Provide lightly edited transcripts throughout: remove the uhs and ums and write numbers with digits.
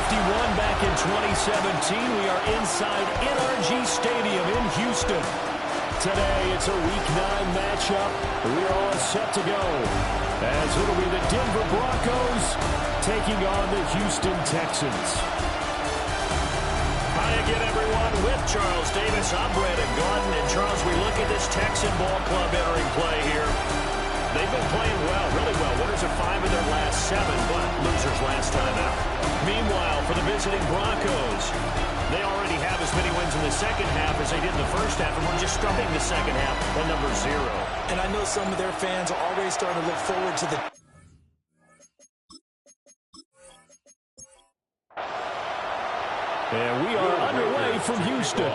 51 back in 2017. We are inside NRG Stadium in Houston. Today, it's a Week 9 matchup. We are all set to go, as it'll be the Denver Broncos taking on the Houston Texans. Hi again, everyone. With Charles Davis, I'm Brandon Gaudin. And, Charles, we look at this Texan ball club entering play here. They've been playing well, really well. Winners of 5 of their last 7, but losers last time out. Meanwhile, for the visiting Broncos, they already have as many wins in the second half as they did in the first half, and we're just starting the second half at number 0. And I know some of their fans are already starting to look forward to the... And we are underway from Houston.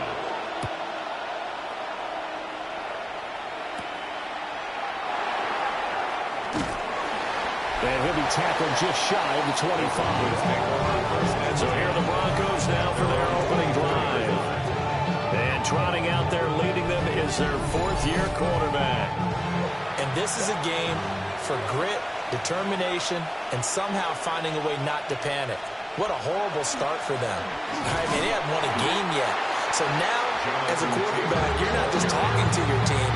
And he'll be tackled just shy of the 25. And so here are the Broncos now for their opening drive. And trotting out there leading them is their 4th-year quarterback. And this is a game for grit, determination, and somehow finding a way not to panic. What a horrible start for them. I mean, they haven't won a game yet. So now, as a quarterback, you're not just talking to your team.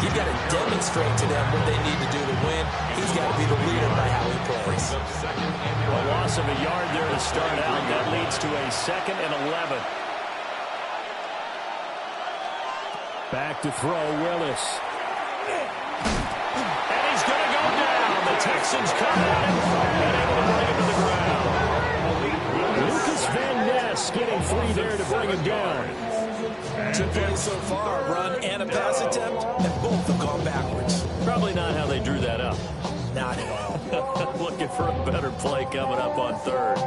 You've got to demonstrate to them what they need to do to win. He's got to be the leader by how he plays. A loss of a yard there to start out. That leads to a 2nd and 11. Back to throw, Willis. And he's going to go down. The Texans come at him and able to bring him to the ground. Lucas Van Ness getting 3 there to bring him down. 2 plays so far, a run and a pass attempt, and both have gone backwards. Probably not how they drew that up. Not at all. Looking for a better play coming up on 3rd.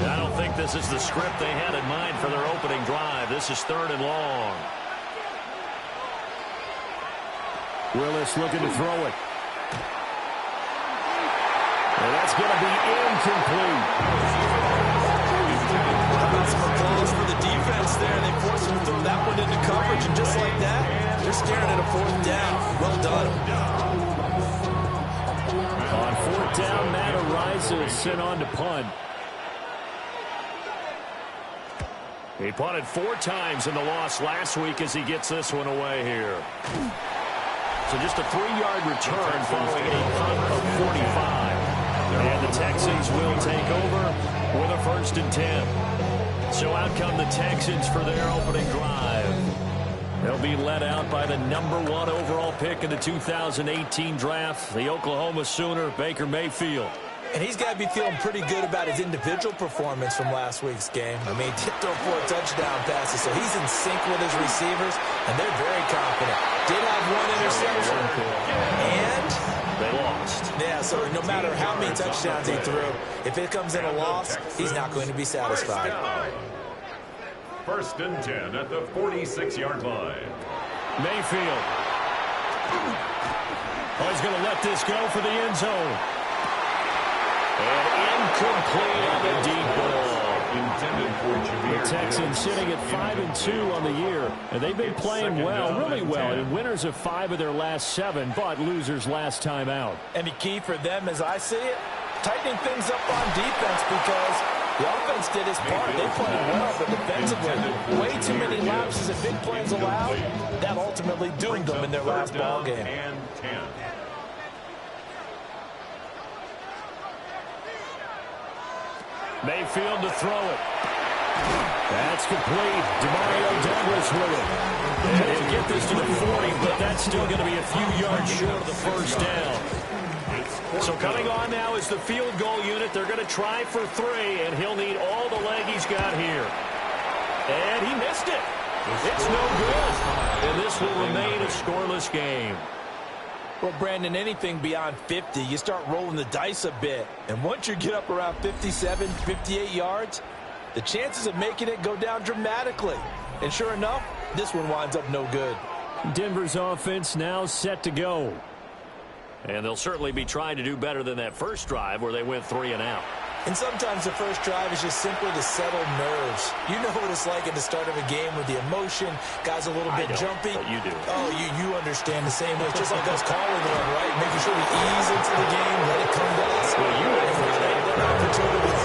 I don't think this is the script they had in mind for their opening drive. This is 3rd and long. Willis looking to throw it. And that's going to be incomplete. Some applause for the defense there. They forced him to throw that one into coverage, and just like that, they're staring at a 4th down. Well done. On 4th down, Matt Araiza is sent on to punt. He punted 4 times in the loss last week as he gets this one away here. So just a 3-yard return following a punt of 45. And the Texans will take over with a 1st and 10. So out come the Texans for their opening drive. They'll be led out by the number 1 overall pick in the 2018 draft, the Oklahoma Sooner, Baker Mayfield. And he's got to be feeling pretty good about his individual performance from last week's game. I mean, tipped over 4 touchdown passes, so he's in sync with his receivers, and they're very confident. Did have 1 interception, and they lost. Yeah, so no matter how many touchdowns he threw, if it comes in a loss, he's not going to be satisfied. 1st and 10 at the 46-yard line. Mayfield. Oh, he's going to let this go for the end zone. And incomplete on the deep ball. The Texans sitting at 5-2 on the year, and they've been playing well, really well, and winners of 5 of their last 7, but losers last time out. And the key for them, as I see it, tightening things up on defense, because the offense did its part. They played well, but defensively, way too many lapses and big plays allowed. That ultimately doomed them in their last ball game. Mayfield to throw it. That's complete. Demario Douglas with it. And he'll get this to the 40, but that's still going to be a few yards short of the 1st down. So coming on now is the field goal unit. They're going to try for 3, and he'll need all the leg he's got here. And he missed it. It's no good. And this will remain a scoreless game. Well, Brandon, anything beyond 50, you start rolling the dice a bit. And once you get up around 57, 58 yards, the chances of making it go down dramatically. And sure enough, this one winds up no good. Denver's offense now set to go. And they'll certainly be trying to do better than that first drive where they went 3 and out. And sometimes the first drive is just simply to settle nerves. You know what it's like at the start of a game with the emotion. Guys a little bit jumpy. But you do. Oh, you understand the same way. It's just like us calling one, right? Making sure we ease into the game, let it come to us. Well, you went for it. Opportunities.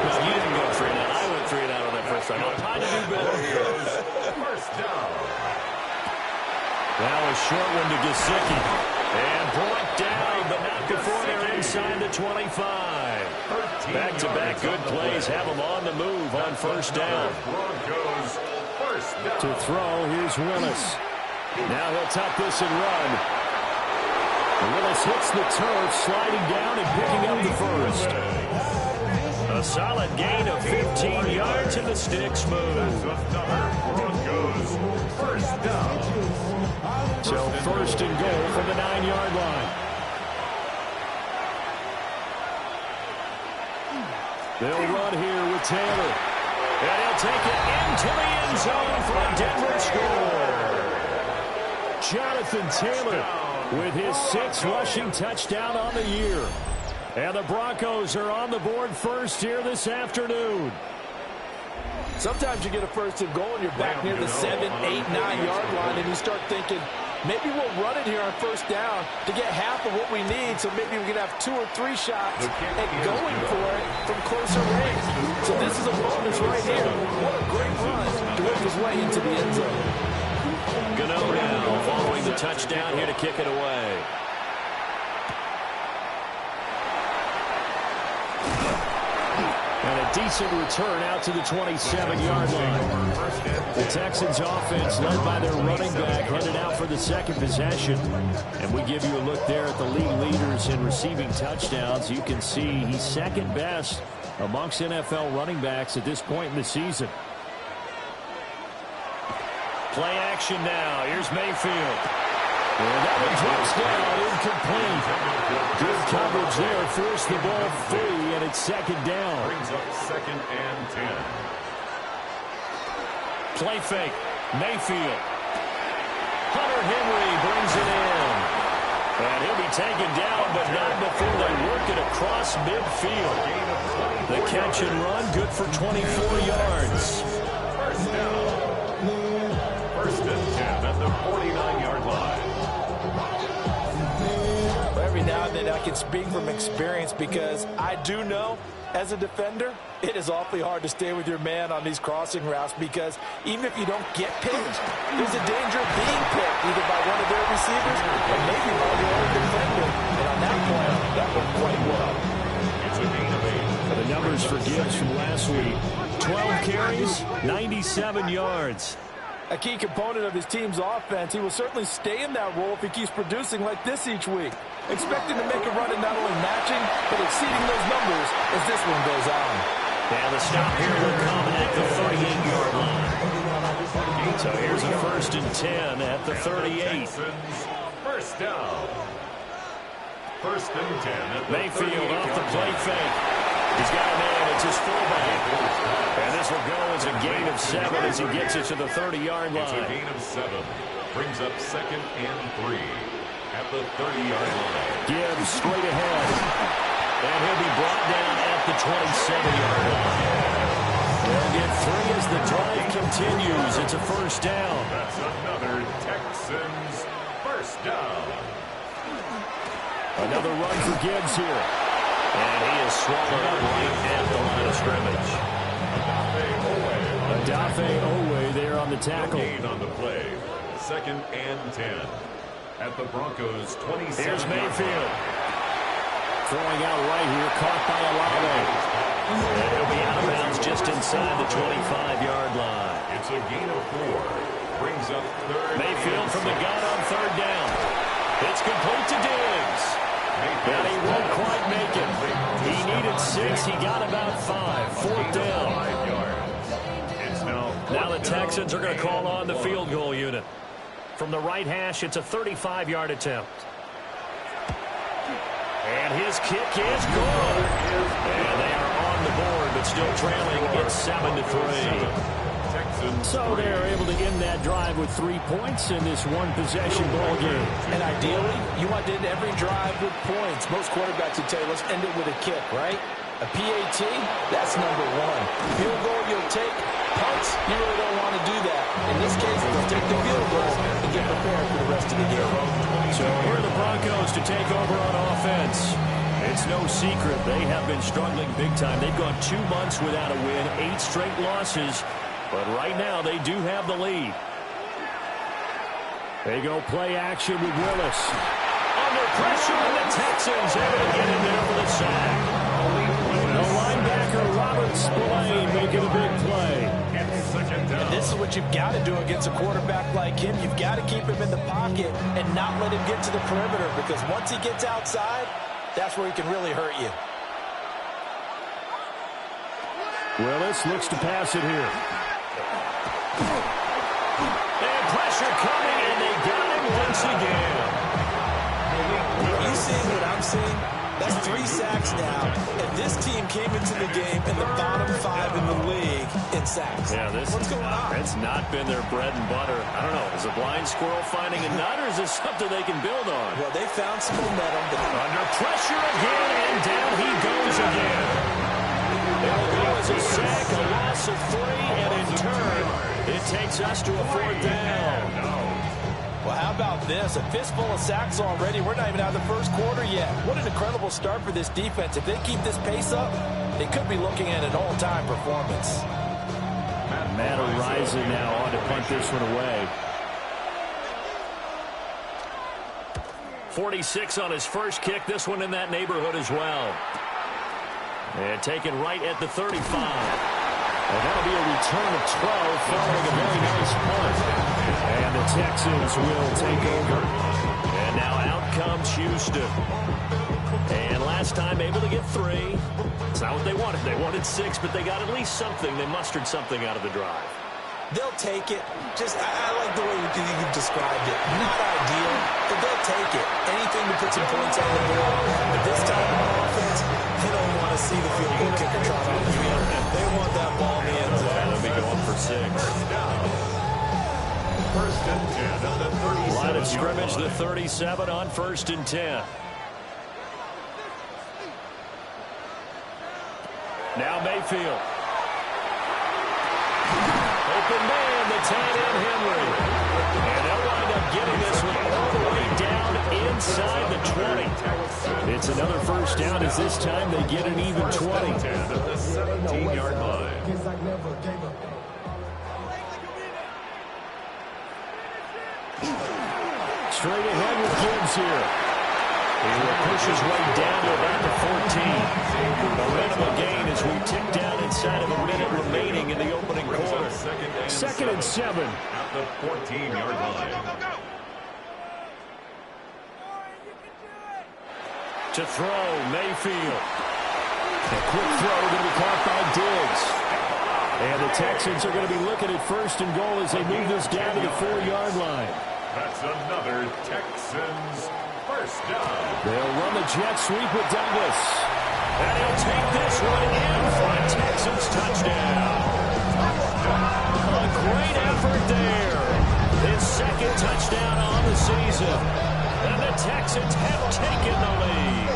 No, you didn't go 3 and out. I went 3 and out on that first time. I'm trying to do better here. First down. Now a short one to Gesicki. And brought down, but not before they're inside the 25. Back-to-back good plays have them on the move on first down. Broncos, first down. To throw, here's Willis. Now he'll tuck this and run. Willis hits the turf, sliding down and picking up the first. A solid gain of 15 yards and the sticks move. Broncos, first down. So first and goal from the 9-yard line. They'll run here with Taylor. And he'll take it into the end zone for a Denver score. Jonathan Taylor with his 6th rushing touchdown on the year. And the Broncos are on the board first here this afternoon. Sometimes you get a first and goal and you're back near the 7, 8, 9-yard line, and you start thinking, maybe we'll run it here on first down to get half of what we need, so maybe we can have 2 or 3 shots at going for it from closer range. So this is a bonus right here. What a great run to work his way into the end zone. Gano now following the touchdown here to kick it away. And a decent return out to the 27-yard line. The Texans offense led by their running back headed out for the second possession. And we give you a look there at the league leaders in receiving touchdowns. You can see he's second best amongst NFL running backs at this point in the season. Play action now. Here's Mayfield. And that one drops down, incomplete. Good coverage there, forced the ball free, and it's second down. Brings up second and 10. Play fake, Mayfield. Hunter Henry brings it in. And he'll be taken down, but not before they work it across midfield. The catch and run, good for 24 yards. First down. First and 10 at the 49-yard line. Every now and then I can speak from experience because I do know as a defender it is awfully hard to stay with your man on these crossing routes because even if you don't get picked, there's a danger of being picked either by one of their receivers or maybe by your own defender. And on that point, that went quite well. It's a gain of 8. The numbers for Gibbs from last week. 12 carries, 97 yards. A key component of his team's offense, he will certainly stay in that role if he keeps producing like this each week. Expecting to make a run at not only matching, but exceeding those numbers as this one goes on. And the stop here will come at the 38-yard line. So here's a first and 10 at the 38. First down. First and 10 at the Mayfield off the play fake. He's got a man. It's his fullback. And this will go as a gain of 7 as he gets it to the 30-yard line. It's a gain of 7. Brings up second and 3 at the 30-yard line. Gibbs straight ahead. And he'll be brought down at the 27-yard line. They'll get 3 as the drive continues. It's a first down. That's another Texans first down. Another run for Gibbs here. And he is swallowed up right at the line of scrimmage. Adafe Owe there on the tackle. Gain on the play. Second and 10 at the Broncos 27. Here's Mayfield. Throwing out right here, caught by Olave. And he'll be out of bounds just inside the 25-yard line. It's a gain of 4. Brings up third. Mayfield from the gun on third down. It's complete to Diggs. And he won't quite make it. He needed 6. He got about 5. Fourth down. 5 yards. It's Now the Texans are going to call on the field goal unit. From the right hash, it's a 35-yard attempt. And his kick is good. And they are on the board, but still trailing. It's 7-3. Texans. So they're able to end that drive with 3 points in this one-possession ball game. And ideally, you want to end every drive with points. Most quarterbacks would tell you, let's end it with a kick, right? A PAT, that's number one. Field goal you'll take. Punts, you really don't want to do that. In this case, they'll take the field goal and get prepared for the rest of the game. So here are the Broncos to take over on offense. It's no secret they have been struggling big time. They've gone 2 months without a win, 8 straight losses. But right now, they do have the lead. They go play action with Willis. Under pressure, and the Texans able to get in there for the sack. The linebacker, Robert Spillane, making a big play. And this is what you've got to do against a quarterback like him. You've got to keep him in the pocket and not let him get to the perimeter, because once he gets outside, that's where he can really hurt you. Willis looks to pass it here. And pressure coming, and they got him once again. Are you seeing what I'm seeing? That's 3 sacks now, and this team came into the game in the bottom 5 in the league in sacks. Yeah, What's going on? It's not been their bread and butter. I don't know. Is a blind squirrel finding a nut, or is this something they can build on? Well, they found some momentum. Under pressure again, and down he goes again. It'll go as a sack, a loss of 3, and in turn, it takes us to a 4th down. Well, how about this? A fistful of sacks already. We're not even out of the first quarter yet. What an incredible start for this defense. If they keep this pace up, they could be looking at an all-time performance. Matt Ariza now on to punt this one away. 46 on his first kick. This one in that neighborhood as well. And taken right at the 35. And that'll be a return of 12 following a very nice punt. And the Texans will take over. And now out comes Houston. And last time able to get 3. It's not what they wanted. They wanted 6, but they got at least something. They mustered something out of the drive. They'll take it. I like the way you described it. Not ideal, but they'll take it. Anything to put some points on the board. But this time on offense, they don't want to see the field goal kicker trot on the field. They want that ball in the end zone. They'll be going for 6. First and 10 at the 37. Line of scrimmage, the 37 on 1st and 10. Now Mayfield. Open man, the tight end Henry. And they'll wind up getting this one all the way down inside the 20. It's another first down as this time they get an even 20. At the 17-yard line. Straight ahead with Gibbs here. He will push his way down to about the 14. Momentum gain as we tick down inside of a minute remaining in the opening quarter. Second and 7. At the 14-yard line. To throw, Mayfield. A quick throw going to be caught by Diggs. And the Texans are going to be looking at 1st and goal as they move this down to the 4-yard line. That's another Texans first down. They'll run the jet sweep with Douglas. And he'll take this one in for a Texans touchdown. A great effort there. His 2nd touchdown on the season. And the Texans have taken the lead.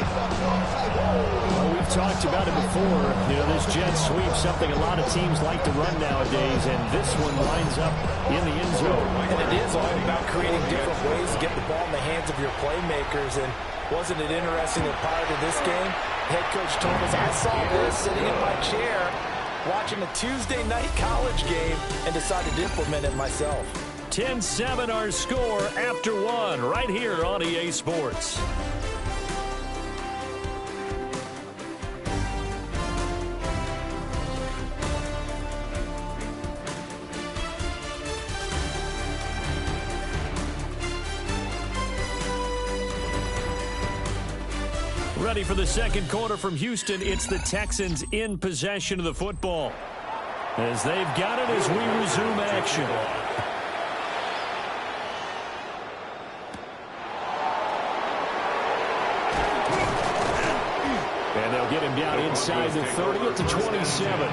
Well, we've talked about it before. You know, this jet sweep, something a lot of teams like to run nowadays, and this one lines up in the end zone. And it is all about creating different ways to get the ball in the hands of your playmakers. And wasn't it interesting that prior to this game, head coach told us, I saw this sitting in my chair watching a Tuesday night college game and decided to implement it myself. 10-7 our score after 1 right here on EA Sports. Ready for the second quarter from Houston. It's the Texans in possession of the football. As they've got it as we resume action. And they'll get him down inside the 30 at the 27.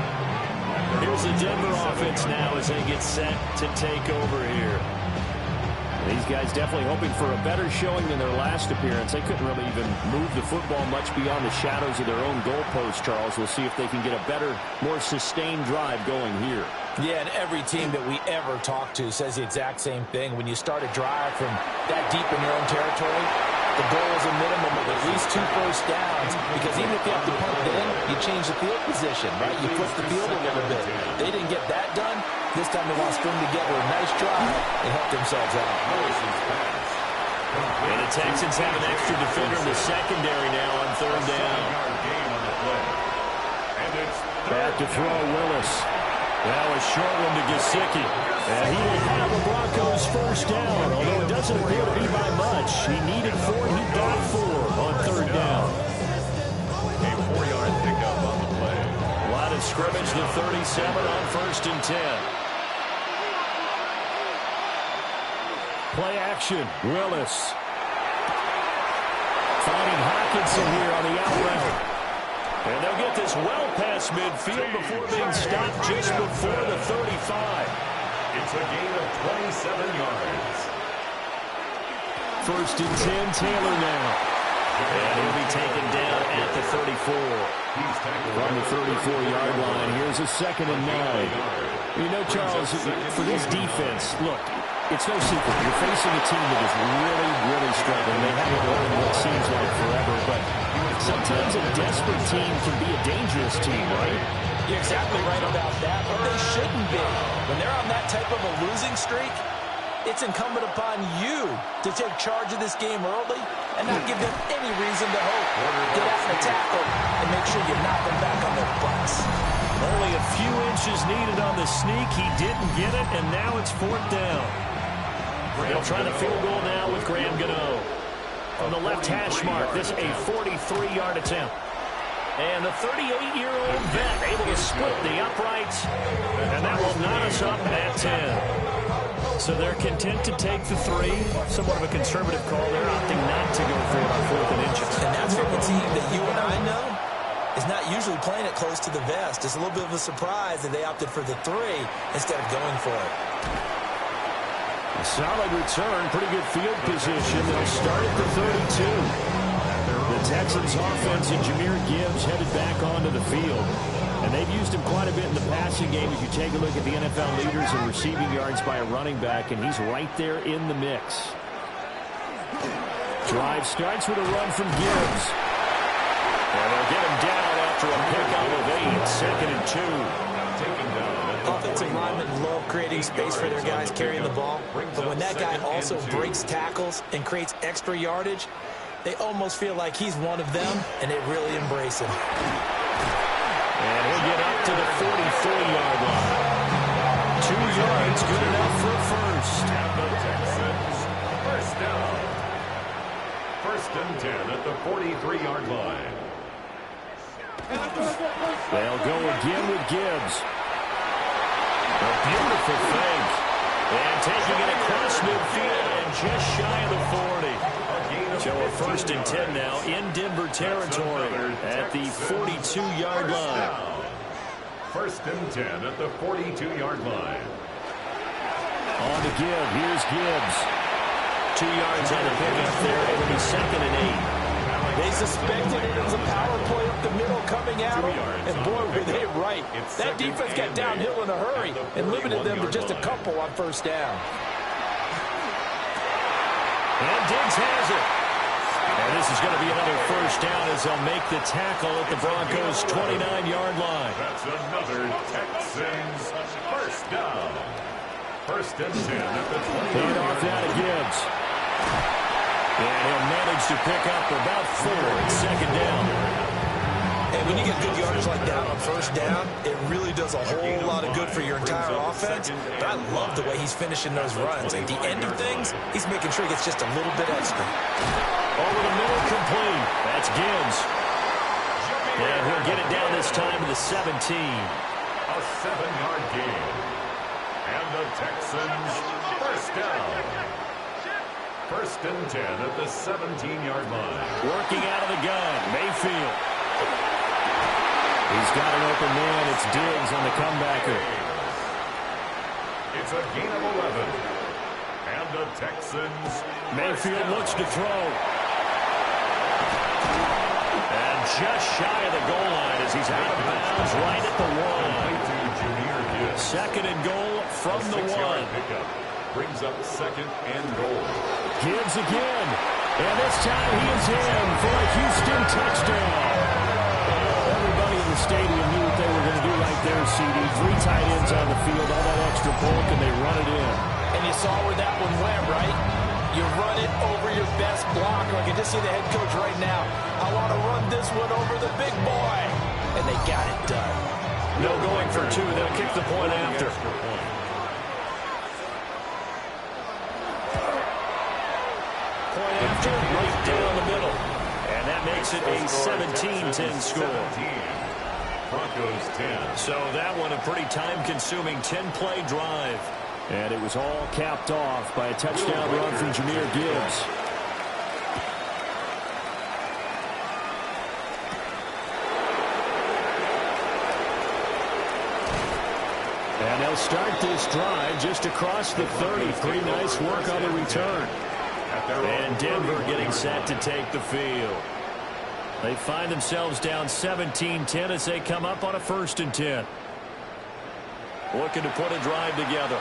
Here's the Denver offense now as they get set to take over here. These guys definitely hoping for a better showing than their last appearance. They couldn't really even move the football much beyond the shadows of their own goalpost, Charles. We'll see if they can get a better, more sustained drive going here. Yeah, and every team that we ever talk to says the exact same thing. When you start a drive from that deep in your own territory, the goal is a minimum of at least 2 first downs, because even if you have to punt it in, you change the field position, right? You flip the field a little bit. They didn't get that done. This time they want to string together a nice drive and help themselves out. And the Texans have an extra defender in the secondary now on 3rd down. Back to throw, Willis. Now a short one to Gesicki. And he will have the Broncos first down, although it doesn't appear to be by much. He needed 4, he got 4 on 3rd down. A 4-yard pickup on the play. Line of scrimmage to 37 on 1st and 10. Play action, Willis. Finding Hockenson here on the out route. And they'll get this well past midfield before being stopped just before the 35. It's a gain of 27 yards. 1st and 10, Taylor now. And he'll be taken down at the 34. From the 34-yard line, here's a 2nd and 9. You know, Charles, for this defense, look, it's no secret. You're facing a team that is really, really struggling. They haven't won in what seems like forever, but sometimes a desperate team can be a dangerous team, right? You're exactly right about that, but they shouldn't be. When they're on that type of a losing streak, it's incumbent upon you to take charge of this game early and not give them any reason to hope. Get out and tackle and make sure you knock them back on their butts. Only a few inches needed on the sneak. He didn't get it, and now it's 4th down. They'll try the field goal now with Graham Gano. From the left hash mark, this a 43-yard attempt. And the 38-year-old vet able to split the uprights, and that will knot us up at 10. So they're content to take the 3. Somewhat of a conservative call. They're opting not to go for it on 4th and inches. And that's from a team that you and I know is not usually playing it close to the vest. It's a little bit of a surprise that they opted for the 3 instead of going for it. A solid return, pretty good field position. They'll start at the 32. The Texans offense and Jahmyr Gibbs headed back onto the field. And they've used him quite a bit in the passing game if you take a look at the NFL leaders in receiving yards by a running back, and he's right there in the mix. Drive starts with a run from Gibbs. And they'll get him down after a pickup of 8, 2nd and 2. Offensive linemen love creating space for their guys carrying the ball, but when that guy also breaks tackles and creates extra yardage, they almost feel like he's one of them, and they really embrace him. And he'll get up to the 44-yard line. 2 yards, good enough for a first. And the Texans, first down. 1st and 10 at the 43-yard line. They'll go again with Gibbs. A beautiful fake. And taking it across midfield and just shy of the 40. So a 1st and 10 now in Denver territory at the 42-yard line. 1st and 10 at the 42-yard line. On to Gibbs. Here's Gibbs. 2 yards on the pickup there. It will be 2nd and 8. They suspected it was a power play up the middle coming at them, and boy, were they right. That defense got downhill in a hurry and limited them to just a couple on 1st down. And Diggs has it. And this is going to be another 1st down as they'll make the tackle at the Broncos' 29-yard line. That's another Texans 1st down. 1st and 10 at the 20-yard line. Hand off now to Gibbs. And he'll manage to pick up about 4 at 2nd down. And when you get good yardage like that on 1st down, it really does a whole lot of good for your entire offense. But I love the way he's finishing those runs. At the end of things, he's making sure he gets just a little bit extra. Over the middle, complete. That's Gibbs. And he'll get it down this time to the 17. A 7-yard gain. And the Texans 1st down. 1st and 10 at the 17-yard line. Working out of the gun, Mayfield. He's got an open man. It's Diggs on the comebacker. It's a gain of 11. And the Texans. Mayfield looks to throw. And just shy of the goal line as he's out of bounds right at the 1. Second and goal from the 1. Pickup brings up second and goal. Gibbs again. And this time he is in for a Houston touchdown. Everybody in the stadium knew what they were going to do right there, CD. 3 tight ends on the field, all that extra bulk, and they run it in. And you saw where that one went, right? You run it over your best blocker. I can just see the head coach right now. I want to run this one over the big boy. And they got it done. No going for 2. They'll kick the point after. Point after, right down the middle. And that makes it a 17-10 score. Broncos 10. So that one a pretty time-consuming 10-play drive. And it was all capped off by a touchdown run from Jahmyr Gibbs. And they'll start this drive just across the 30. Pretty nice work on the return. And Denver getting set to take the field. They find themselves down 17-10 as they come up on a 1st and 10. Looking to put a drive together.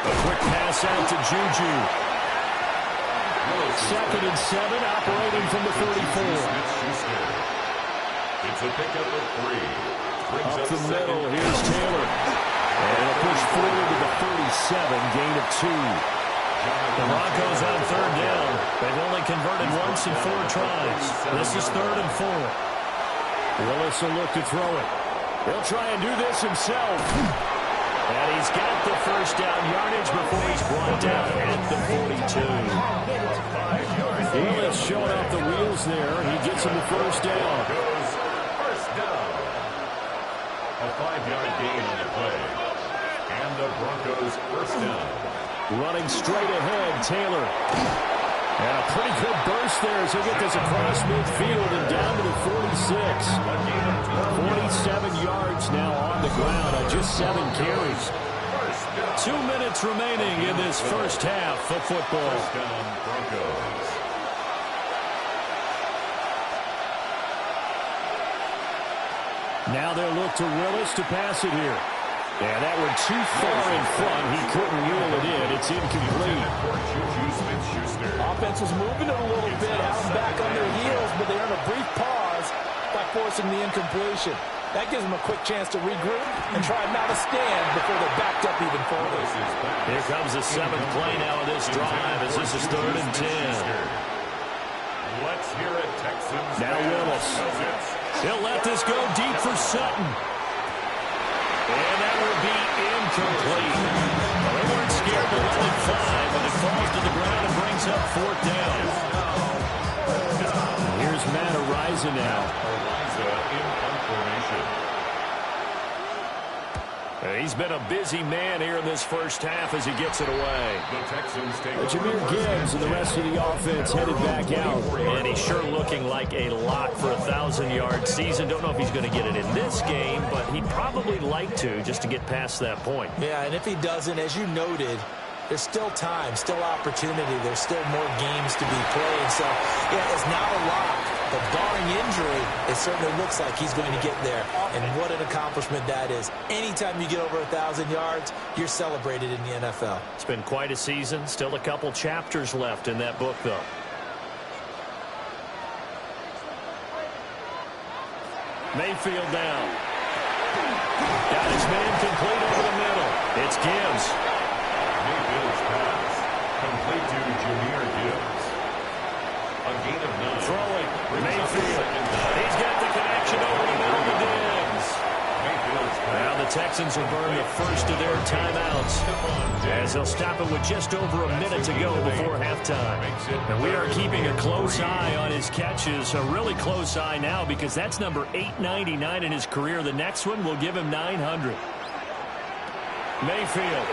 A quick pass out to Juju. 2nd and 7, operating from the 34. It's a pickup of 3. Up the middle, here's Taylor. And a push forward to the 37, gain of 2. The Broncos on 3rd down. They've only converted once in 4 tries. This is 3rd and 4. Willis will look to throw it. He'll try and do this himself. And he's got the 1st down yardage before he's brought down at the 42. Willis showing off the wheels there. He gets him the 1st down. First down. A 5-yard gain on the play. And the Broncos 1st down. Running straight ahead, Taylor. And a pretty good burst there as he'll get this across midfield and down to the 46. 47 yards now on the ground on just 7 carries. 2 minutes remaining in this first half of football. First down, Broncos. Now they'll look to Willis to pass it here. Yeah, that went too far in front. He couldn't reel it in. It's incomplete. Offense was moving it a little bit, out and back on their heels, but they earned a brief pause by forcing the incompletion. That gives them a quick chance to regroup and try not to stand before they're backed up even further. Here comes the 7th play now of this drive as this is 3rd and 10. Let's hear it, Texans. Now Willis. He'll let this go deep for Sutton. And that will be incomplete. Well, they weren't scared to let it fly, but it falls to the ground and brings up 4th down. Here's Matt Ariza now. In formation. He's been a busy man here in this first half as he gets it away. The Texans take Jahmyr Gibbs and the rest of the offense headed back out. And he's sure looking like a lock for a 1,000-yard season. Don't know if he's going to get it in this game, but he'd probably like to just to get past that point. Yeah, and if he doesn't, as you noted, there's still time, still opportunity. There's still more games to be played. So, yeah, it's not a lock. But barring injury, it certainly looks like he's going to get there. And what an accomplishment that is. Anytime you get over 1,000 yards, you're celebrated in the NFL. It's been quite a season. Still a couple chapters left in that book, though. Mayfield down. Got his man complete over the middle. It's Gibbs. Mayfield's pass complete to Jahmyr Gibbs. A gain of 9. Throwing. Mayfield. He's got the connection over the middle to Diggs. Now the Texans will burn the first of their timeouts as they'll stop it with just over a minute to go before halftime. And we are keeping a close eye on his catches, a really close eye now because that's number 899 in his career. The next one will give him 900. Mayfield.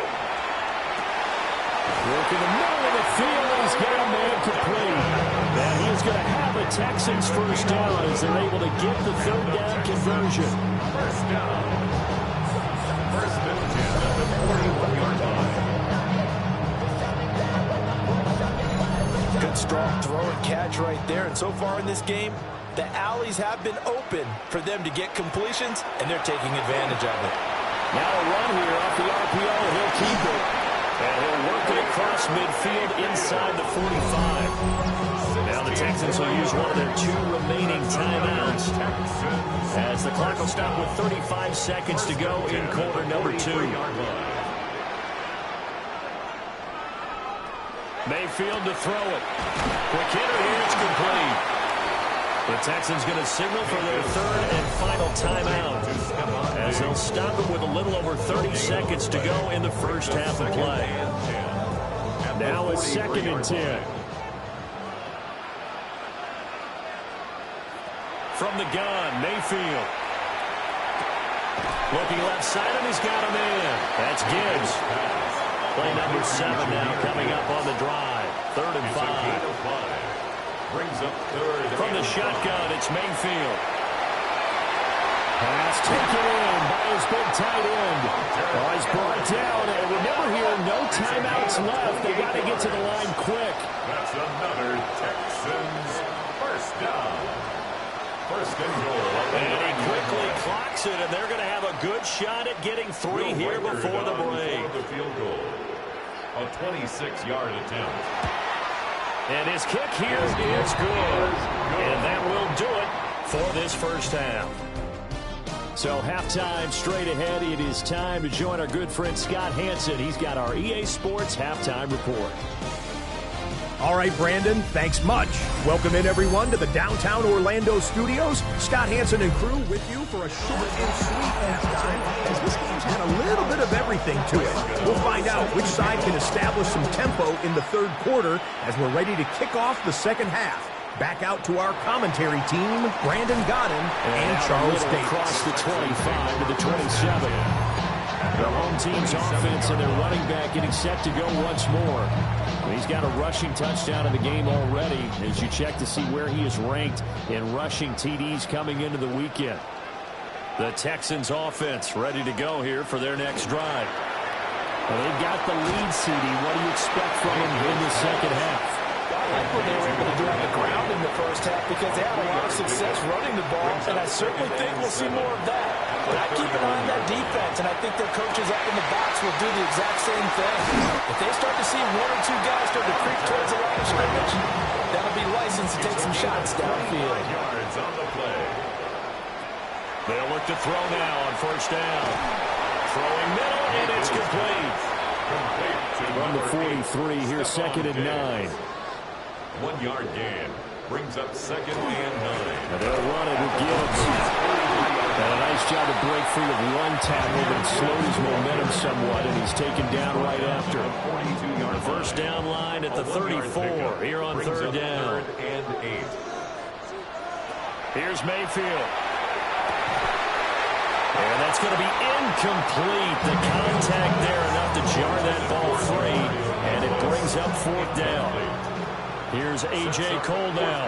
Work in the middle of the field. He's got a man complete. going to have a Texans first down as they're able to get the third down conversion. First down. First and 10 at the 41-yard line. Good strong throw and catch right there. And so far in this game, the alleys have been open for them to get completions, and they're taking advantage of it. Now a run here off the RPO. He'll keep it. And he'll work it across midfield inside the 45. Now the Texans will use one of their 2 remaining timeouts as the clock will stop with 35 seconds to go in quarter number 2. Mayfield to throw it. Quick hitter here. It's complete. The Texans going to signal for their third and final timeout as they'll stop it with a little over 30 seconds to go in the first half of play. Now a 2nd and 10. From the gun, Mayfield. Looking left side, and he's got him in. That's Gibbs. Play number 7 now coming up on the drive. 3rd and 5. Brings up third. From the shotgun, it's Mayfield. Pass taken in by his big tight end. Oh, he's brought down. And remember here, no timeouts left. They got to get to the line quick. That's another Texans first down. First and goal. And he quickly clocks it, and they're going to have a good shot at getting 3 here before the break. The field goal. A 26-yard attempt. And his kick here is good. And that will do it for this first half. So halftime straight ahead. It is time to join our good friend Scott Hansen. He's got our EA Sports halftime report. All right, Brandon, thanks much. Welcome in, everyone, to the downtown Orlando studios. Scott Hansen and crew with you for a short and sweet halftime, as this game's had a little bit of everything to it. We'll find out which side can establish some tempo in the third quarter as we're ready to kick off the second half. Back out to our commentary team, Brandon Godden and Charles Davis. Across the 25 to the 27. The home team's offense and their running back getting set to go once more. He's got a rushing touchdown in the game already as you check to see where he is ranked in rushing TDs coming into the weekend. The Texans offense ready to go here for their next drive. Well, they've got the lead, CD. What do you expect from them in the second half? I like what they were able to do on the ground in the first half because they had a lot of success running the ball, and I certainly think we'll see more of that. But I keep an eye on that defense, and I think their coaches up in the box will do the exact same thing. If they start to see 1 or 2 guys start to creep towards the line of scrimmage, that'll be licensed to take some shots downfield. Yards on the play. They'll look to throw now on first down. Throwing middle, and it's complete. From the 43, here's 2nd and 9. 1-yard gain. Brings up 2nd and 9. And they'll run it with Gibbs. And a nice job to break free of one tackle that slowed his momentum somewhat, and he's taken down right after. The first down line at the 34 here on 3rd down. 3rd and 8. Here's Mayfield. And that's going to be incomplete. The contact there enough to jar that ball free, and it brings up 4th down. Here's A.J. Cole now,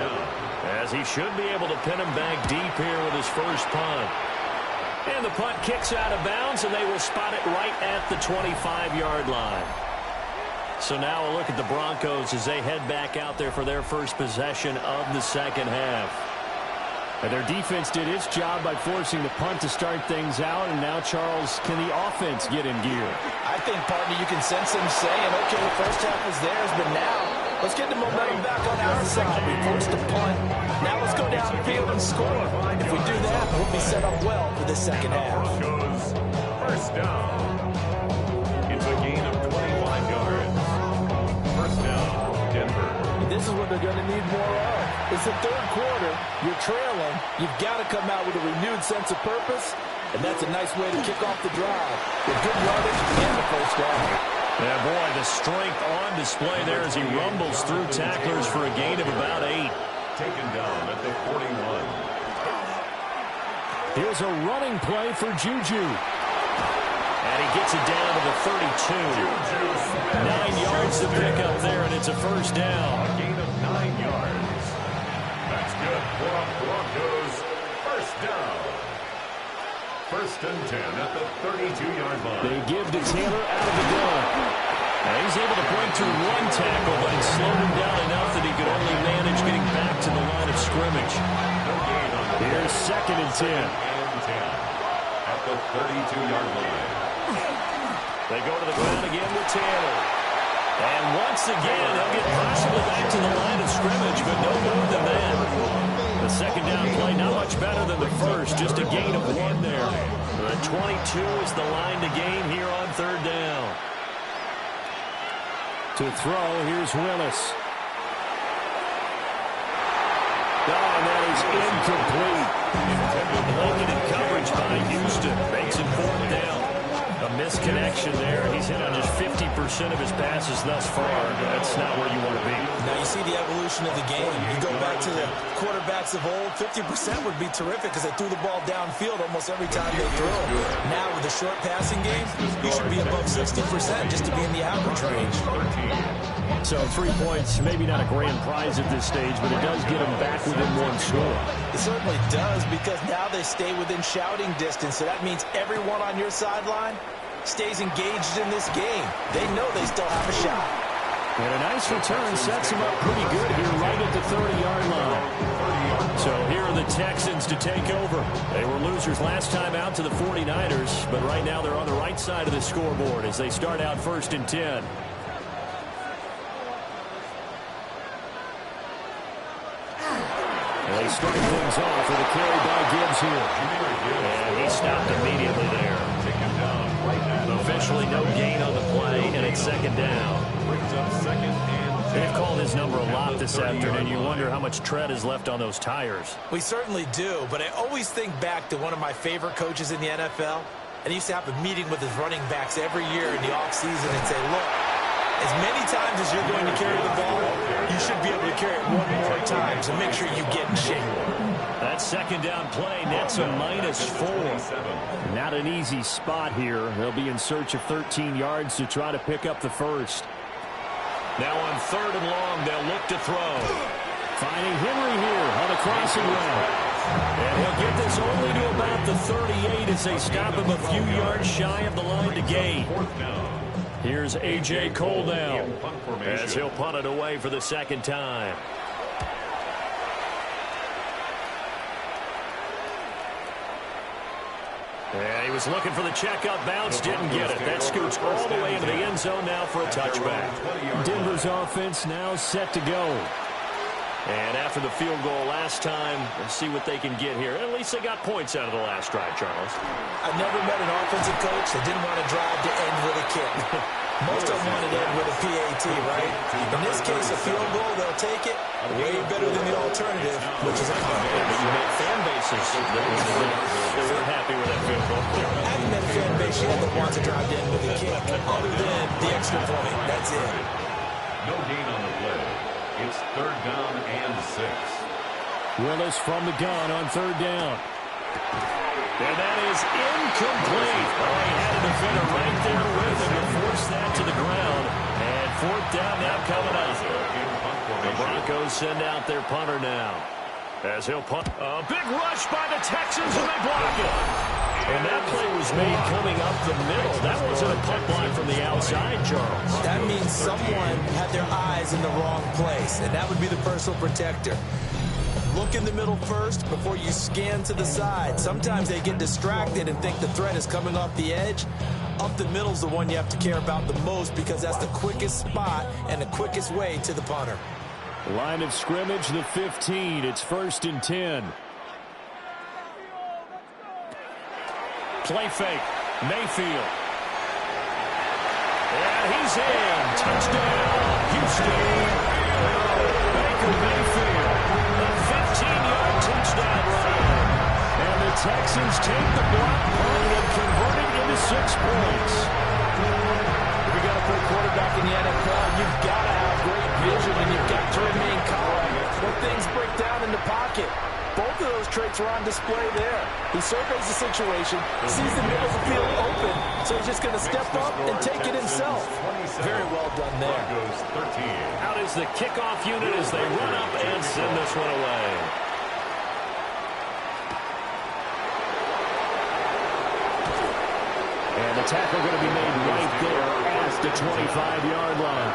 as he should be able to pin him back deep here with his first punt. And the punt kicks out of bounds, and they will spot it right at the 25-yard line. So now a look at the Broncos as they head back out there for their first possession of the second half. And their defense did its job by forcing the punt to start things out, and now, Charles, can the offense get in gear? I think, partner, you can sense them saying, okay, the first half was theirs, but now let's get the momentum back on our side. We forced a punt. Now let's go downfield and score. If we do that, we'll be set up well for the second half. Broncos first down. It's a gain of 25 yards. First down, Denver. This is what they're going to need more of. It's the third quarter. You're trailing. You've got to come out with a renewed sense of purpose, and that's a nice way to kick off the drive with good yardage and the first down. Yeah, boy, the strength on display there as he rumbles through tacklers for a gain of about 8. Taken down at the 41. Here's a running play for Juju. And he gets it down to the 32. 9 yards to pick up there, and it's a first down. A gain of 9 yards. good for a Broncos first down. 1st and 10 at the 32-yard line. They give to Taylor out of the gun. And he's able to break through one tackle, but it slowed him down enough that he could only manage getting back to the line of scrimmage. No gain on the Here's 2nd and 10. and 10 at the 32-yard line. They go to the ground again with Taylor. And once again, they'll get possibly back to the line of scrimmage, but no more than that. The 2nd down play, not much better than the first, just a gain of 1 there. The 22 is the line to gain here on 3rd down. To throw, here's Willis. Oh, and that is incomplete. Blanketed coverage by Houston. Makes it 4th down. A misconnection there. He's hit on just 50% of his passes thus far. That's not where you want to be. Now you see the evolution of the game. You go back to the quarterbacks of old, 50% would be terrific because they threw the ball downfield almost every time they threw it. Now with the short passing game, you should be above 60% just to be in the average range. So 3 points, maybe not a grand prize at this stage, but it does get them back within 1 score. It certainly does because now they stay within shouting distance. So that means everyone on your sideline stays engaged in this game. They know they still have a shot. And a nice return sets them up pretty good here right at the 30-yard line. So here are the Texans to take over. They were losers last time out to the 49ers, but right now they're on the right side of the scoreboard as they start out 1st and 10. And they start things off with a carry by Gibbs here. And he stopped immediately there. Officially no gain on the play, and it's 2nd down. They've called his number a lot this afternoon. You wonder how much tread is left on those tires. We certainly do, but I always think back to one of my favorite coaches in the NFL, and he used to have a meeting with his running backs every year in the offseason and say, look, as many times as you're going to carry the ball, you should be able to carry it 1 more time, so make sure you get in shape. That 2nd down play nets a -4. Not an easy spot here. They'll be in search of 13 yards to try to pick up the first. Now on 3rd and long, they'll look to throw. Finding Henry here on the crossing route. And he'll get this only to about the 38 as they stop him a few yards shy of the line to gain. Here's A.J. Cole now as he'll punt it away for the 2nd time. And he was looking for the checkup bounce, didn't get it. That scoots all the way into the end zone now for a touchback. Denver's offense now set to go. And after the field goal last time, let's see what they can get here. At least they got points out of the last drive, Charles. I've never met an offensive coach that didn't want to drive to end with a kick. Most of them wanted to end with a PAT, right? In this case, a field goal, they'll take it. Way better than the alternative, which is a punt. But you met fan bases that were happy with that field goal. I haven't met a fan base yet that wants to drive to end with a kick, other than the extra point. That's it. No gain on the play. It's 3rd down and 6. Willis from the gun on 3rd down. And that is incomplete. Oh, he had a defender right there with him to force that to the ground. And 4th down now coming up. The Broncos send out their punter now. As he'll punt. A big rush by the Texans, and they block it. And that play was made coming up the middle. That wasn't a punt block from the outside, Charles. That means someone had their eyes in the wrong place, and that would be the personal protector. Look in the middle first before you scan to the side. Sometimes they get distracted and think the threat is coming off the edge. Up the middle is the one you have to care about the most because that's the quickest spot and the quickest way to the punter. Line of scrimmage, the 15. It's 1st and 10. Play fake. Mayfield. And he's in. Touchdown, Houston. Baker Mayfield. A 15-yard touchdown run. And the Texans take the block punt and convert it into 6 points. If you're going to put a quarterback in the NFL, you've got to have great vision and you've got to remain calm when things break down in the pocket. Both of those traits are on display there. He surveys the situation, sees the middle of the field open, so he's just going to step up and take it himself. Very well done there. Out is the kickoff unit as they run up and send this one away. And the tackle going to be made right there at the 25-yard line.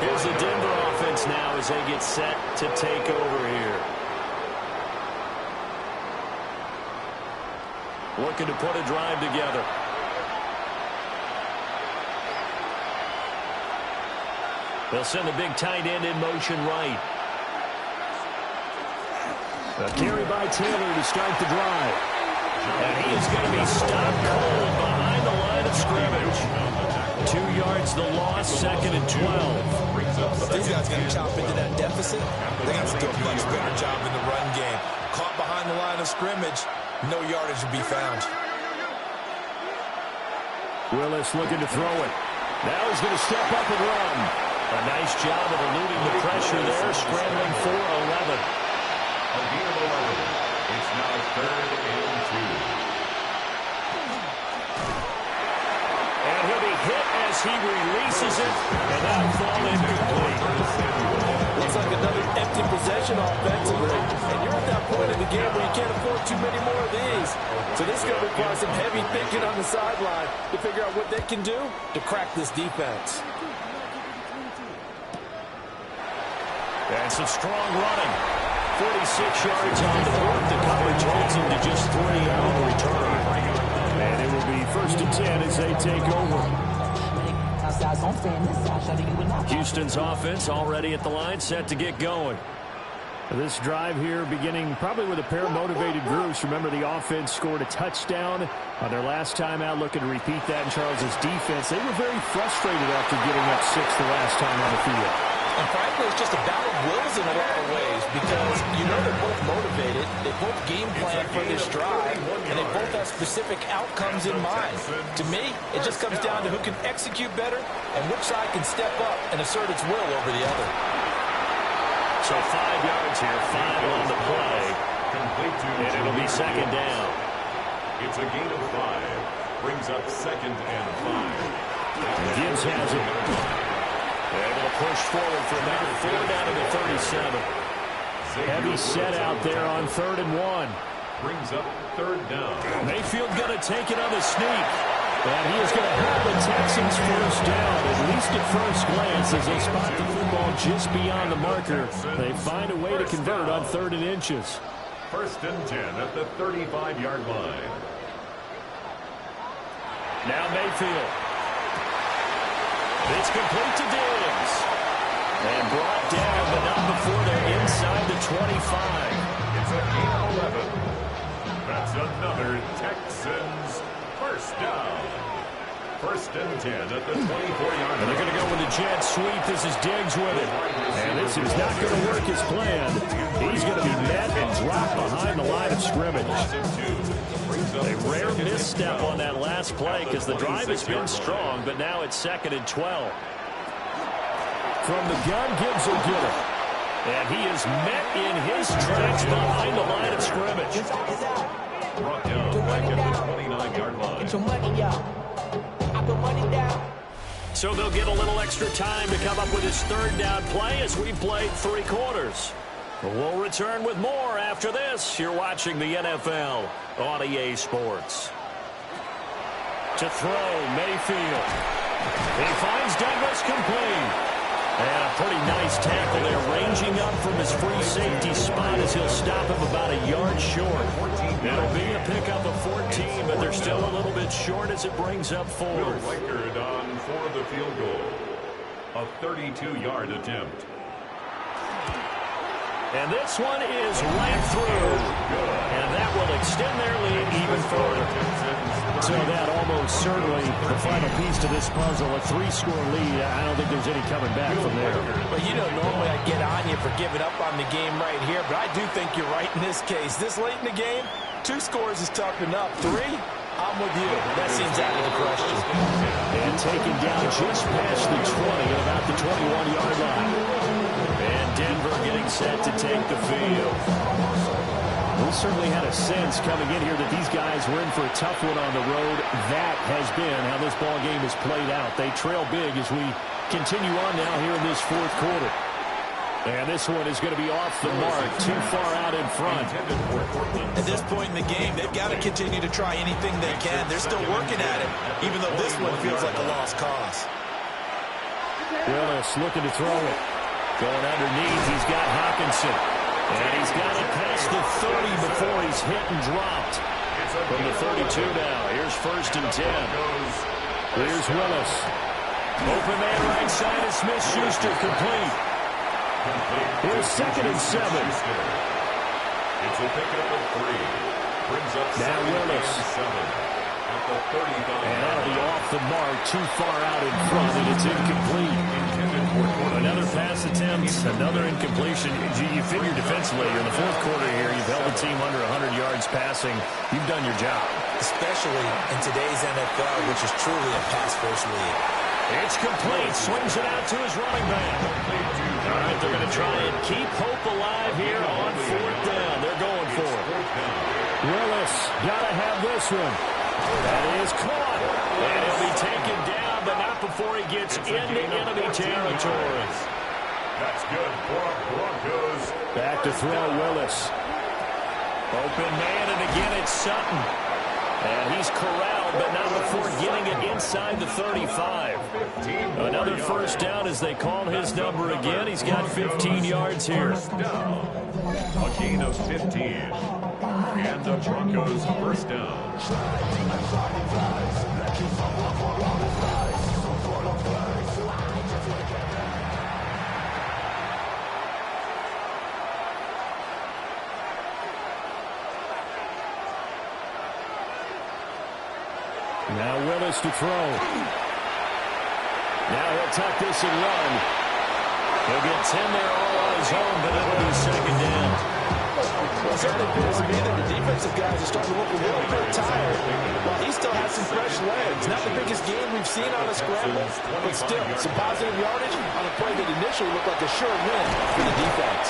Here's the Denver offense now as they get set to take over here. Looking to put a drive together. They'll send the big tight end in motion right. A carry by Taylor to start the drive. And he is going to be stopped cold behind the line of scrimmage. 2 yards the loss, 2nd and 12. If these guys are going to chop into that deficit, they got to do a much better job in the run game. Caught behind the line of scrimmage, no yardage will be found. Willis looking to throw it. Now he's going to step up and run. A nice job of eluding the pressure there, scrambling for 11. A gain of 11. It's now 3rd and 2. And he'll be hit as he releases it, and that'll fall incomplete. Looks like another empty possession offensively. And you're at that point in the game where you can't afford too many more of these. So this is going to require some heavy thinking on the sideline to figure out what they can do to crack this defense. And some strong running. 46 yards on the board. The coverage holds him to just 3 on the return. And it will be 1st and 10 as they take over. Houston's offense already at the line, set to get going. This drive here beginning probably with a pair of motivated groups. Remember, the offense scored a touchdown on their last time out, looking to repeat that in Charles's defense. They were very frustrated after getting up 6 the last time on the field. And frankly, it's just a battle of wills in a lot of ways because you know they're both motivated, they both game plan for this drive, and they both have specific outcomes in mind. To me, it just comes down to who can execute better and which side can step up and assert its will over the other. So 5 yards here, 5 on the play, and it'll be 2nd down. It's a gain of 5. Brings up 2nd and 5. Gibbs has it. Able to push forward for about 4 down to the 37. Heavy set out there on 3rd and 1. Brings up 3rd down. Mayfield going to take it on the sneak. And he is going to have the Texans 1st down, at least at first glance, as they spot the football just beyond the marker. They find a way to convert on 3rd and inches. 1st and 10 at the 35-yard line. Now Mayfield. It's complete to Diggs. And brought down, but not before they're inside the 25. It's a gain of 11. That's another Texans 1st down. 1st and 10 at the 24-yard line. And they're going to go with the jet sweep. This is Diggs with it. And this is not going to work as planned. He's going to be met and dropped behind the line of scrimmage. A rare misstep on that last play because the drive has been strong, but now it's 2nd and 12. From the gun, Gibbs will get it. And he is met in his tracks behind the line of scrimmage. Brought down back at the 29-yard line. Get your money, y'all. I put money down. So they'll get a little extra time to come up with his 3rd down play as we've played 3 quarters. We'll return with more after this. You're watching the NFL on EA Sports. To throw, Mayfield. He finds Douglas complete. And a pretty nice tackle there, ranging up from his free safety spot as he'll stop him about a yard short. It'll be a pickup of 14, but they're still a little bit short as it brings up 4. Record on for the field goal. A 32-yard attempt. And this one is right through. And that will extend their lead even further. So that almost certainly the final piece to this puzzle, a 3-score lead. I don't think there's any coming back from there. But you know, normally I get on you for giving up on the game right here, but I do think you're right in this case. This late in the game, 2 scores is tough enough. 3, I'm with you. That seems out of the question. And taken down just past the 20 at about the 21-yard line. And Denver getting set to take the field. We certainly had a sense coming in here that these guys were in for a tough one on the road. That has been how this ball game has played out. They trail big as we continue on now here in this 4th quarter. And this one is going to be off the mark, too far out in front. At this point in the game, they've got to continue to try anything they can. They're still working at it, even though this one feels like a lost cause. Willis looking to throw it. Going underneath, he's got Hawkinson. And he's got it past the 30 before he's hit and dropped. From the 32 now, here's 1st and 10. Here's Willis. Open man right side of Smith-Schuster, complete. Here's 2nd and 7. It's a pickup of 3. Brings up now Willis. At the 35. And that'll be off the mark, too far out in front, and it's incomplete. Another pass attempt, another incompletion. You figure defensively, in the 4th quarter here, you've held the team under 100 yards passing. You've done your job. Especially in today's NFL, which is truly a pass-first league. It's complete. Swings it out to his running back. All right, they're going to try and keep hope alive here on 4th down. They're going for it. Willis, got to have this one. That is caught. And he'll be taken down, but not before he gets into enemy territory. That's good for Broncos. Back to throw, Willis. Open man, and again it's Sutton. And he's corralled, but not before getting it inside the 35. Another 1st down as they call his number again. He's got 15 yards here. A gain of 15. And the Broncos 1st down. Now Willis to throw. Now he'll tuck this and run. He'll get 10 there all on his own, but it'll be 2nd down. Well, it certainly appears to me that the defensive guys are starting to look a little bit tired, while he still has some fresh legs. Not the biggest game we've seen on a scramble, but still some positive yardage on a play that initially looked like a sure win for the defense.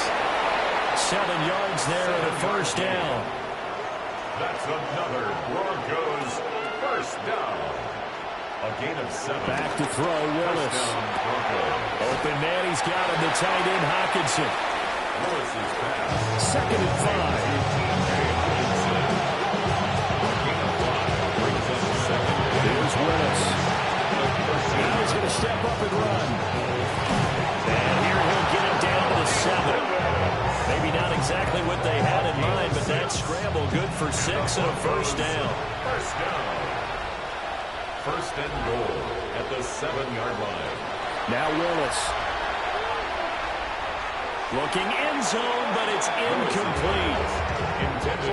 7 yards there and a 1st down. That's another Broncos 1st down. A gain of 7. Back to throw, Willis. Open man, he's got him. The tight end, Hawkinson. Willis's pass. 2nd and 5. Here's Willis. Now he's going to step up and run. And here he'll get it down to the 7. Maybe not exactly what they had in mind, but that scramble good for 6 and a 1st down. 1st down. 1st and goal at the 7-yard line. Now Willis. Looking end zone, but it's incomplete.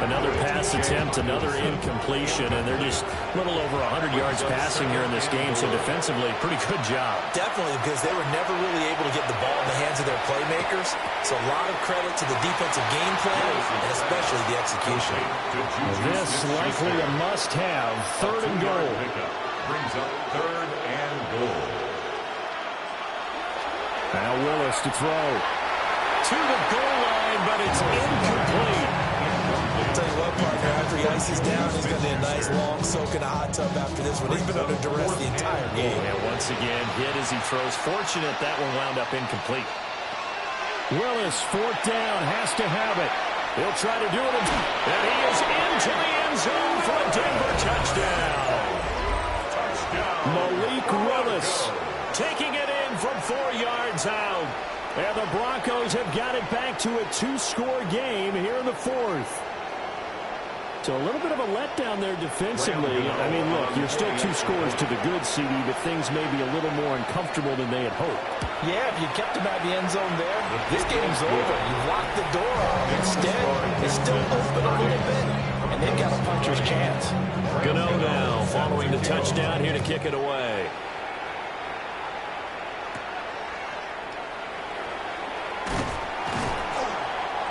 Another pass attempt, another incompletion, and they're just a little over 100 yards passing here in this game, so defensively, pretty good job. Definitely, because they were never really able to get the ball in the hands of their playmakers. So a lot of credit to the defensive game plan, and especially the execution. This likely a must-have, 3rd and goal. Brings up 3rd and goal. Now Willis to throw. To the goal line, but it's incomplete. I'll tell you what, partner, after he ices down, he's going to need a nice long soak in a hot tub after this one. He's been under duress the entire game. And once again, hit as he throws. Fortunate that one wound up incomplete. Willis, 4th down, has to have it. He'll try to do it, and he is into the end zone for a Denver touchdown. Malik Willis taking it in from 4 yards out. And the Broncos have got it back to a 2-score game here in the 4th. So a little bit of a letdown there defensively. I mean, look, you're still 2 scores to the good, CD, but things may be a little more uncomfortable than they had hoped. Yeah, if you kept him out of the end zone there, this game's over. You've locked the door off. Instead, it's still open a little bit, and they've got a puncher's chance. Gano now following the touchdown here to kick it away.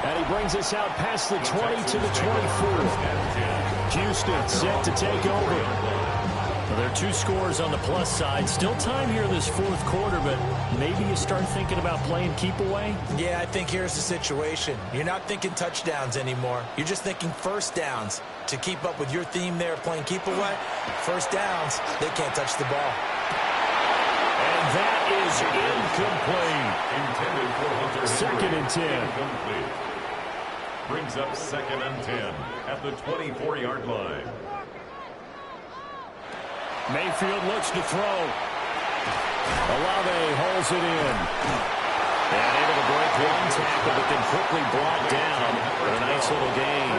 And he brings us out past the 20 to the 24. Houston set to take over. Well, there are 2 scores on the plus side. Still time here in this 4th quarter, but maybe you start thinking about playing keep away? Yeah, I think here's the situation. You're not thinking touchdowns anymore. You're just thinking 1st downs. To keep up with your theme there, playing keep away, 1st downs, they can't touch the ball. And that is incomplete. Intended for Hunter. Second and 10. Incomplete. Brings up 2nd and 10 at the 24-yard line. Mayfield looks to throw. Olave hauls it in. And able to break one tackle, but then quickly brought down for a nice little gain.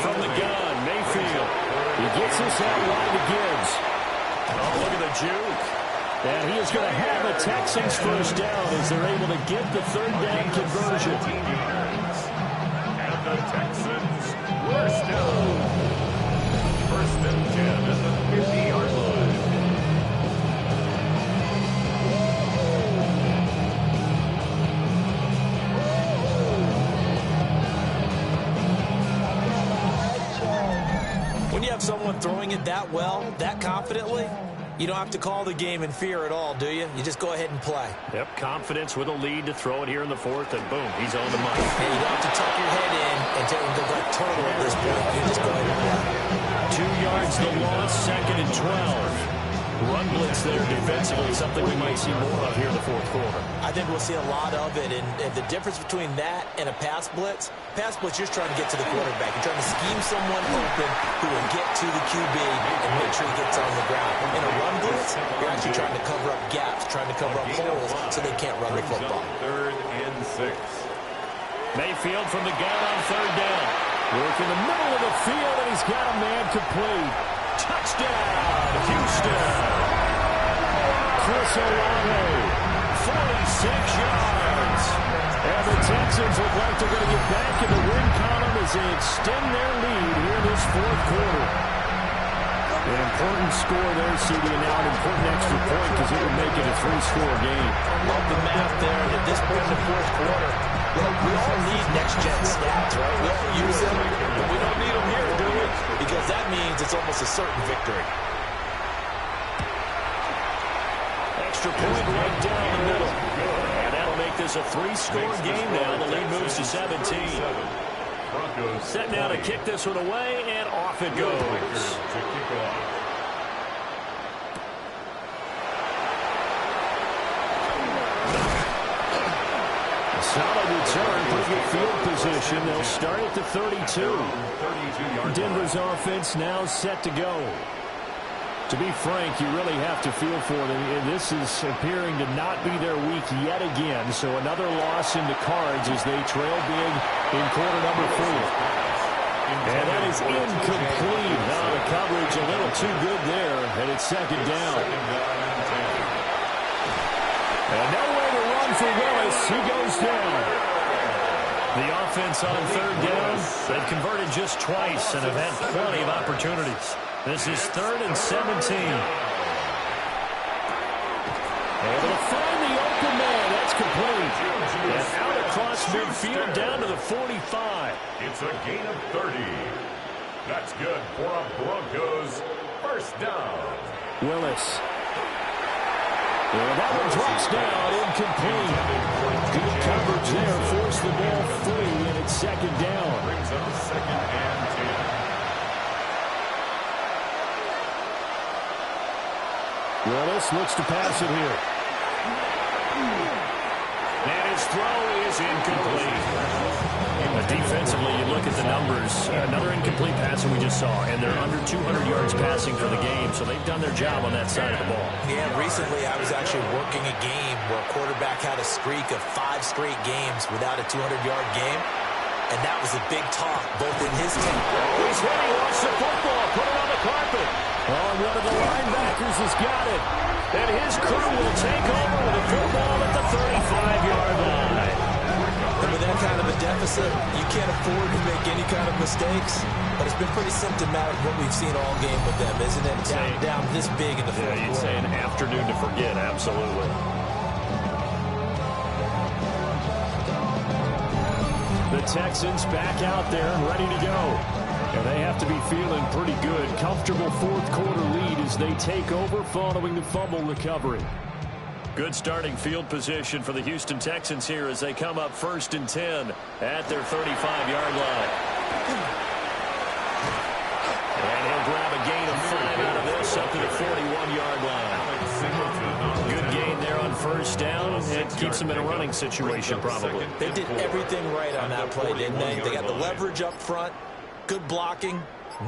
From the gun, Mayfield. He gets this out wide to Gibbs. Oh, look at the juke. And he is going to have a Texans first down as they're able to get the 3rd down conversion. And the Texans first down. 1st and 10 at the 50-yard line. When you have someone throwing it that well, that confidently, you don't have to call the game in fear at all, do you? You just go ahead and play. Yep, confidence with a lead to throw it here in the 4th, and boom, he's on the money. Hey, you don't have to tuck your head in and take him to the turtle at this point. You just go ahead and play. 2 yards the loss, 2nd and 12. Run blitz there defensively, something we might see more of here in the 4th quarter. I think we'll see a lot of it, and the difference between that and a pass blitz, you're just trying to get to the quarterback. You're trying to scheme someone open who will get to the QB and make sure he gets on the ground. In a run blitz, you're actually trying to cover up gaps, trying to cover up holes so they can't run the football. 3rd and 6. Mayfield from the gun on 3rd down. Work in the middle of the field, and he's got a man complete. Touchdown, Houston. Chris Olave, 46 yards. And the Texans look like they're going to get back in the win column as they extend their lead here in this 4th quarter. An important score there, CD, and now an important extra point because it would make it a 3-score game. Love the math there, and at this point in the 4th quarter, we all need next-gen stats, right? We all use them, but we don't need them here, do we? Because that means it's almost a certain victory. Extra point right down the middle. And that'll make this a 3-score game now. The lead moves to 17. Set now to kick this one away, and off it goes. Solid return, pretty good field position. They'll start at the 32. Denver's offense now set to go. To be frank, you really have to feel for them. This is appearing to not be their week yet again. So another loss in the cards as they trail big in quarter number 4. And that is incomplete. Now the coverage a little too good there, and it's 2nd down. And no way to run for Willis. He goes down. The offense on 3rd down. They've converted just twice and have had plenty of opportunities. This is 3rd and 17. Able to find the open man. That's complete. And out across midfield down to the 45. It's a gain of 30. That's good for a Broncos first down. Willis. Well, that one drops down, incomplete. Good coverage there, forced the ball free, and it's 2nd down. Brings up 2nd and 10. Willis looks to pass it here. And his throw is incomplete. Defensively, you look at the numbers. Another incomplete pass that we just saw, and they're under 200 yards passing for the game, so they've done their job on that side of the ball. Yeah, recently I was actually working a game where a quarterback had a streak of 5 straight games without a 200-yard game, and that was a big talk, both in his team. Oh, he's ready. Wants the football. Put it on the carpet. Oh, and one of the linebackers has got it. And his crew will take over with the football at the 35-yard line. And with that kind of a deficit, you can't afford to make any kind of mistakes. But it's been pretty symptomatic of what we've seen all game with them, isn't it? Down this big in the fourth quarter. You'd say an afternoon to forget, absolutely. The Texans back out there and ready to go. And they have to be feeling pretty good. Comfortable fourth quarter lead as they take over following the fumble recovery. Good starting field position for the Houston Texans here as they come up 1st and 10 at their 35-yard line. And he'll grab a gain of 5 out of this up to the 41-yard keeps them in a running situation probably. They did everything right on that play, didn't they? They got the leverage up front, good blocking,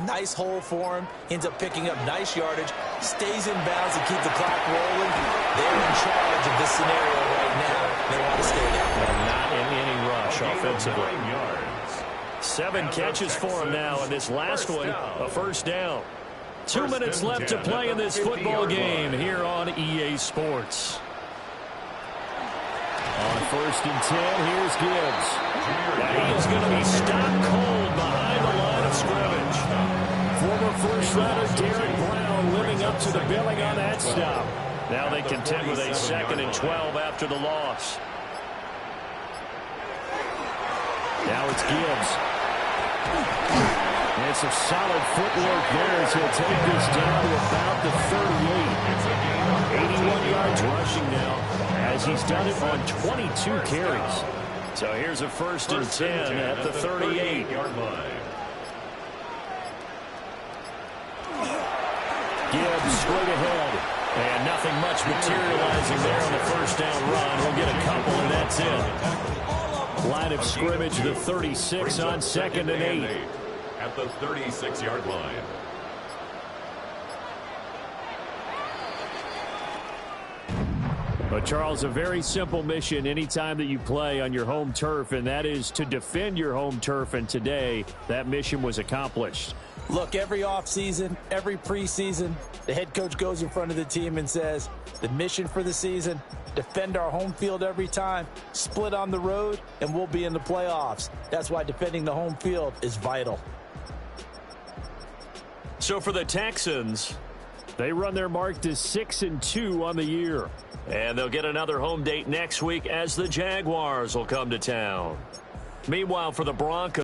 nice hole for him, ends up picking up nice yardage, stays in bounds to keep the clock rolling. They're in charge of this scenario right now. They want to stay that way. And not in any rush offensively. 7 catches for him now, and this last one, a first down. 2 minutes left to play in this football game here on EA Sports. On 1st and 10, here's Gibbs. Now he is going to be stopped cold behind the line of scrimmage. Former first-rounder Derek Brown living up to the billing on that stop. Now they contend with a 2nd and 12 after the loss. Now it's Gibbs. And some solid footwork there as he'll take this down to about the 38. 81 yards rushing now as he's done it on 22 carries. So here's a 1st and 10 at the 38-yard line. Gibbs straight ahead. And nothing much materializing there on the first down run. He'll get a couple, and that's it. Line of scrimmage, the 36 on 2nd and 8. At the 36-yard line. But, Charles, a very simple mission anytime that you play on your home turf, and that is to defend your home turf, and today that mission was accomplished. Look, every offseason, every preseason, the head coach goes in front of the team and says, the mission for the season, defend our home field every time, split on the road, and we'll be in the playoffs. That's why defending the home field is vital. So for the Texans, they run their mark to 6-2 on the year. And they'll get another home date next week as the Jaguars will come to town. Meanwhile, for the Broncos,